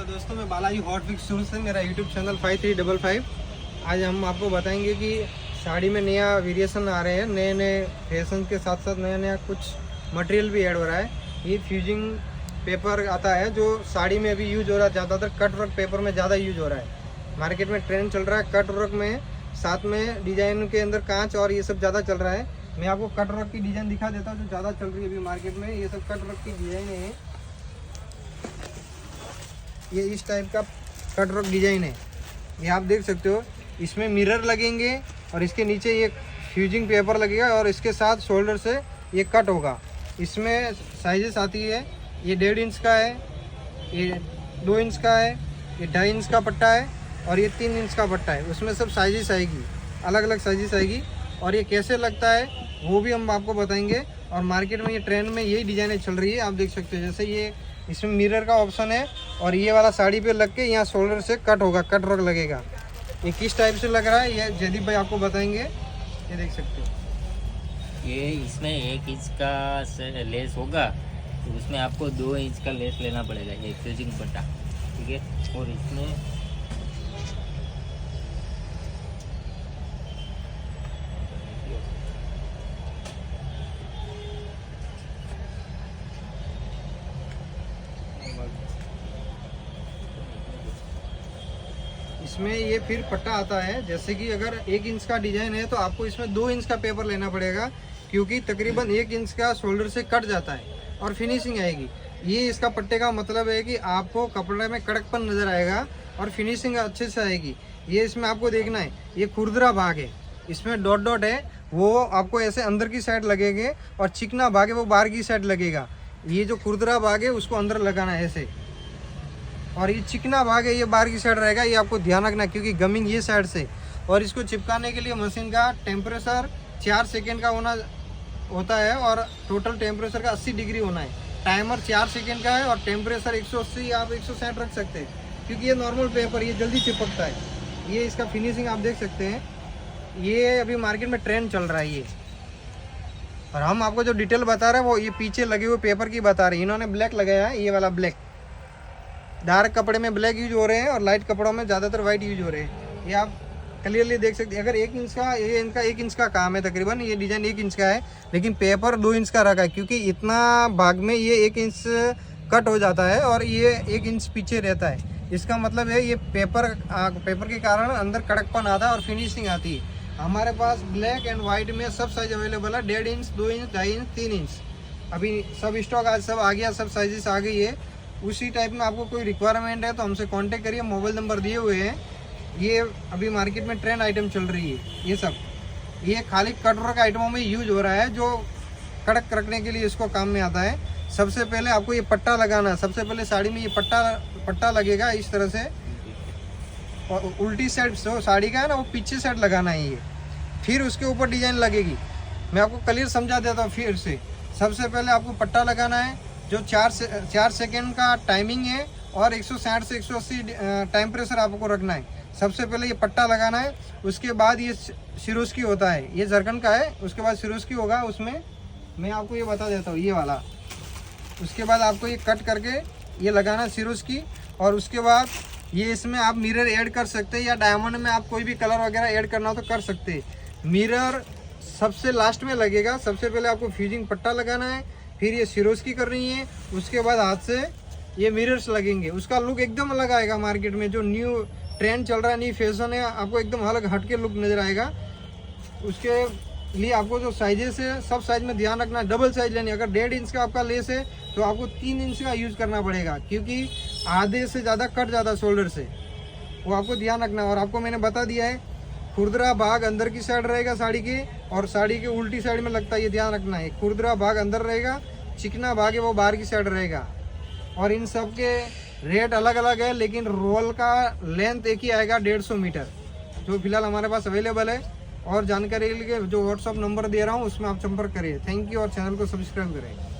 Hello दोस्तों, मैं Balaji hot fix shoes से, मेरा यूट्यूब चैनल 5355। आज हम आपको बताएंगे कि साड़ी में नया वेरिएशन आ रहे हैं, नए नए फैशन के साथ साथ नया नया कुछ मटेरियल भी ऐड हो रहा है। ये फ्यूजिंग पेपर आता है जो साड़ी में अभी यूज हो रहा है, ज़्यादातर कट वर्क पेपर में ज़्यादा यूज हो रहा है। मार्केट में ट्रेंड चल रहा है कट वर्क में, साथ में डिज़ाइन के अंदर कांच और ये सब ज़्यादा चल रहा है। मैं आपको कट वर्क की डिज़ाइन दिखा देता हूँ जो ज़्यादा चल रही है अभी मार्केट में। ये सब कट वर्क की डिज़ाइन है, ये इस टाइप का कट वर्क डिज़ाइन है। ये आप देख सकते हो, इसमें मिरर लगेंगे और इसके नीचे ये फ्यूजिंग पेपर लगेगा और इसके साथ शोल्डर से ये कट होगा। इसमें साइजेस आती है, ये 1.5 इंच का है, ये 2 इंच का है, ये 2.5 इंच का पट्टा है और ये 3 इंच का पट्टा है। उसमें सब साइजेस आएगी, अलग अलग साइजेस आएगी और ये कैसे लगता है वो भी हम आपको बताएंगे। और मार्केट में ये ट्रेंड में यही डिज़ाइनें चल रही है, आप देख सकते हो। जैसे ये इसमें मिरर का ऑप्शन है और ये वाला साड़ी पे लग के यहाँ शोल्डर से कट होगा, कट वर्क लगेगा। ये किस टाइप से लग रहा है ये जयदीप भाई आपको बताएंगे। ये देख सकते हो, ये इसमें 1 इंच का लेस होगा तो उसमें आपको 2 इंच का लेस लेना पड़ेगा, ये फ्यूजिंग पट्टा, ठीक है। और इसमें ये फिर पट्टा आता है। जैसे कि अगर 1 इंच का डिज़ाइन है तो आपको इसमें 2 इंच का पेपर लेना पड़ेगा, क्योंकि तकरीबन 1 इंच का शोल्डर से कट जाता है और फिनिशिंग आएगी। ये इसका पट्टे का मतलब है कि आपको कपड़े में कड़कपन नज़र आएगा और फिनिशिंग अच्छे से आएगी। ये इसमें आपको देखना है, ये खुरदरा भाग है, इसमें डॉट डॉट है, वो आपको ऐसे अंदर की साइड लगेंगे और चिकना भाग है वो बाहर की साइड लगेगा। ये जो खुरदरा भाग है उसको अंदर लगाना है ऐसे, और ये चिकना भाग है ये बाहर की साइड रहेगा। ये आपको ध्यान रखना क्योंकि गमिंग ये साइड से। और इसको चिपकाने के लिए मशीन का टेम्परेचर 4 सेकेंड का होना होता है और टोटल टेम्परेचर का 80 डिग्री होना है। टाइमर 4 सेकेंड का है और टेम्परेचर 180 आप 160 रख सकते हैं, क्योंकि ये नॉर्मल पेपर ये जल्दी चिपकता है। ये इसका फिनिशिंग आप देख सकते हैं, ये अभी मार्केट में ट्रेंड चल रहा है ये। और हम आपको जो डिटेल बता रहे हैं वो ये पीछे लगे हुए पेपर की बता रहे हैं। इन्होंने ब्लैक लगाया है, ये वाला ब्लैक, डार्क कपड़े में ब्लैक यूज हो रहे हैं और लाइट कपड़ों में ज़्यादातर वाइट यूज हो रहे हैं। ये आप क्लियरली देख सकते हैं। अगर 1 इंच का, ये इनका 1 इंच का काम है तकरीबन, ये डिज़ाइन 1 इंच का है, लेकिन पेपर 2 इंच का रखा है क्योंकि इतना भाग में ये 1 इंच कट हो जाता है और ये 1 इंच पीछे रहता है। इसका मतलब है ये पेपर के कारण अंदर कड़कपन आता है और फिनिशिंग आती है। हमारे पास ब्लैक एंड वाइट में सब साइज अवेलेबल है, 1.5 इंच, 2 इंच, 2.5 इंच, 3 इंच। अभी सब स्टॉक आज सब आ गया, सब साइजेस आ गई है। उसी टाइप में आपको कोई रिक्वायरमेंट है तो हमसे कांटेक्ट करिए, मोबाइल नंबर दिए हुए हैं। ये अभी मार्केट में ट्रेंड आइटम चल रही है। ये सब ये खाली कट वर्क आइटमों में यूज हो रहा है जो कड़क रखने के लिए इसको काम में आता है। सबसे पहले आपको ये पट्टा लगाना है। सबसे पहले साड़ी में ये पट्टा लगेगा इस तरह से, और उल्टी साइड जो साड़ी का है ना वो पीछे साइड लगाना है ये। फिर उसके ऊपर डिजाइन लगेगी। मैं आपको क्लियर समझा देता हूँ फिर से। सबसे पहले आपको पट्टा लगाना है जो 4 सेकेंड का टाइमिंग है और 160 से 180 टेम्परेचर आपको रखना है। सबसे पहले ये पट्टा लगाना है, उसके बाद ये सिरोस्की होता है, ये जरकन का है, उसके बाद सिरोस्की होगा। उसमें मैं आपको ये बता देता हूँ, ये वाला। उसके बाद आपको ये कट करके ये लगाना सिरोस्की, और उसके बाद ये इसमें आप मिरर ऐड कर सकते हैं या डायमंड में आप कोई भी कलर वगैरह ऐड करना हो तो कर सकते हैं। मिरर सबसे लास्ट में लगेगा। सबसे पहले आपको फ्यूजिंग पट्टा लगाना है, फिर ये सिरोस्की कर रही है, उसके बाद हाथ से ये मिरर्स लगेंगे। उसका लुक एकदम अलग आएगा। मार्केट में जो न्यू ट्रेंड चल रहा है, न्यू फैशन है, आपको एकदम अलग हटके लुक नज़र आएगा। उसके लिए आपको जो साइजेस है सब साइज में ध्यान रखना है, डबल साइज लेनी है। अगर 1.5 इंच का आपका लेस है तो आपको 3 इंच का यूज़ करना पड़ेगा, क्योंकि आधे से ज़्यादा कट जाता है शोल्डर से, वो आपको ध्यान रखना है। और आपको मैंने बता दिया है, खुरदरा भाग अंदर की साइड रहेगा साड़ी की, और साड़ी के उल्टी साइड में लगता है, ये ध्यान रखना है। खुरदरा भाग अंदर रहेगा, चिकना भाग है वो बाहर की साइड रहेगा। और इन सब के रेट अलग अलग है, लेकिन रोल का लेंथ एक ही आएगा 150 मीटर, जो फिलहाल हमारे पास अवेलेबल है। और जानकारी के लिए जो व्हाट्सअप नंबर दे रहा हूँ उसमें आप संपर्क करिए। थैंक यू, और चैनल को सब्सक्राइब करें।